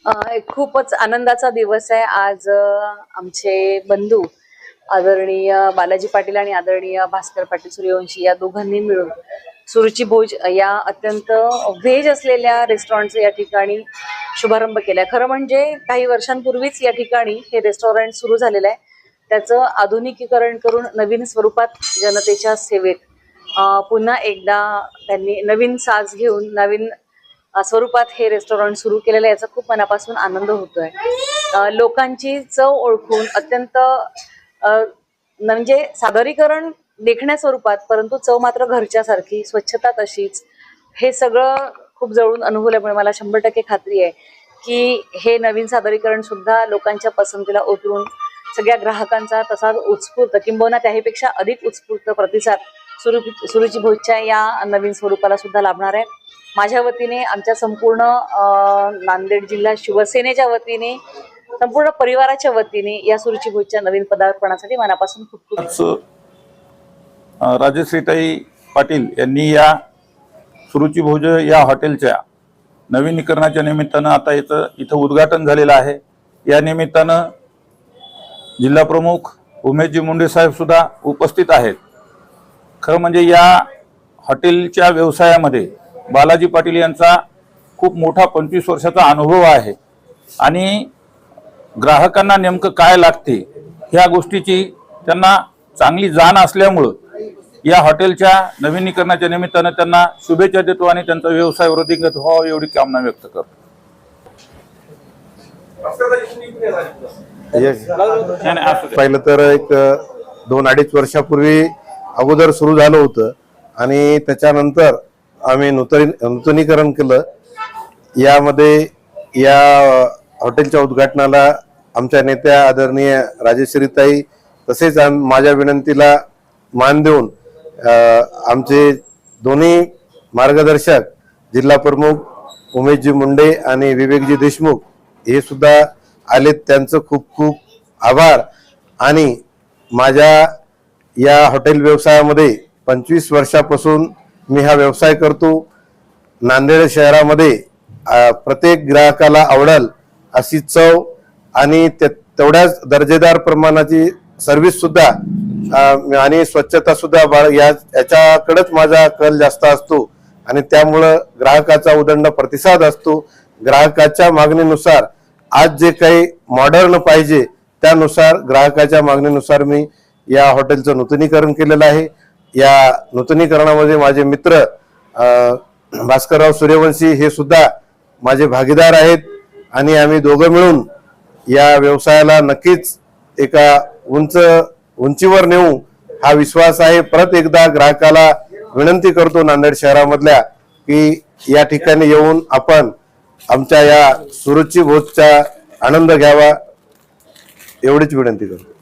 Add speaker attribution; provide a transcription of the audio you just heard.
Speaker 1: एक खूपच आनंदाचा दिवस आहे आज। आमचे बंधू आदरणीय बालाजी पाटील आणि आदरणीय भास्कर पाटील सूर्यवंशी या दोघांनी मिळून सुरुची भोज या अत्यंत व्हेज असलेल्या रेस्टॉरंटचा या ठिकाणी शुभारंभ केलाय। खरं म्हणजे काही वर्षांपूर्वीच या ठिकाणी हे रेस्टॉरंट सुरू झालेलं आहे। त्याचं आधुनिकीकरण करून नवीन स्वरूपात जनतेच्या सेवेत पुन्हा एकदा त्यांनी नवीन साज घेऊन नवीन स्वरूपात हे रेस्टॉरंट सुरू केलेलं आहे। याचा खूप मनापासून आनंद होतोय। लोकांची चव ओळखून अत्यंत म्हणजे सादरीकरण देखण्या स्वरूपात, परंतु चव मात्र घरच्या सारखी, स्वच्छता तशीच, हे सगळं खूप जवळून अनुभवल्यामुळे मला 100% खात्री आहे की हे नवीन सादरीकरण सुद्धा लोकांच्या पसंतीला उतरून सगळ्या ग्राहकांचा तसाच उत्स्फूर्त किंबहुना त्याहीपेक्षा अधिक उत्स्फूर्त प्रतिसाद सुरुची भोजच्या या नवीन स्वरूपाला सुद्धा लाभणार आहे। माझ्या वतीने, आमच्या संपूर्ण नांदेड जिल्हा शिवसेनेच्या वतीने, संपूर्ण परिवाराच्या वतीने या सुरुची भोजच्या नवीन पदार्पणासाठी मनापासून खूप खूप
Speaker 2: राजश्रीताई पाटील यांनी या सुरुची भोज या हॉटेलच्या नवीनीकरणाच्या निमित्तानं आता इथं उद्घाटन झालेलं आहे। या निमित्तानं जिल्हा प्रमुख उमेशजी मुंडे साहेब सुद्धा उपस्थित आहेत। खरं म्हणजे या हॉटेलच्या व्यवसायामध्ये बालाजी पाटील यांचा खूप मोठा 25 वर्षाचा अनुभव आहे आणि ग्राहकांना नेमकं काय लागते ह्या गोष्टीची त्यांना चांगली जाण असल्यामुळं या हॉटेलच्या नवीनीकरणाच्या निमित्तानं त्यांना शुभेच्छा देतो आणि त्यांचा व्यवसाय वृद्धिंगत व्हावा एवढी कामना व्यक्त करतो।
Speaker 3: पहिलं तर एक 2-2.5 वर्षापूर्वी अगोदर सुरू झालं होतं आणि त्याच्यानंतर आम्ही नूतनीकरण केलं। यामध्ये या हॉटेलच्या उद्घाटनाला आमच्या नेत्या आदरणीय राजश्रीताई तसेच माझ्या विनंतीला मान देऊन आमचे दोन्ही मार्गदर्शक जिल्हा प्रमुख उमेशजी मुंडे आणि विवेकजी देशमुख हे सुद्धा आले। त्यांचं खूप खूप आभार। आणि माझ्या या हॉटेल व्यवसायामध्ये 25 वर्षापासून मी हा व्यवसाय करतो। नांदेड शहरामध्ये प्रत्येक ग्राहकाला आवडेल अशी चव आणि तेवढ्याच दर्जेदार प्रमाणाची सर्व्हिस सुद्धा आणि स्वच्छता सुद्धा याच्याकडेच माझा कल जास्त असतो आणि त्यामुळं ग्राहकाचा उदंड प्रतिसाद असतो। ग्राहकाच्या मागणीनुसार आज जे काही मॉडर्न पाहिजे त्यानुसार ग्राहकाच्या मागणीनुसार मी या हॉटेलचं नूतनीकरण केलेलं आहे। या नूतनीकरणामध्ये माझे मित्र भास्करराव सूर्यवंशी हे सुद्धा माझे भागीदार आहेत आणि आम्ही दोघं मिळून या व्यवसायाला नक्कीच एका उंचीवर नेऊ हा विश्वास आहे। परत एकदा ग्राहकाला विनंती करतो नांदेड शहरामधल्या की या ठिकाणी येऊन आपण आमच्या या सुरुची भोजचा आनंद घ्यावा एवढीच विनंती करतो।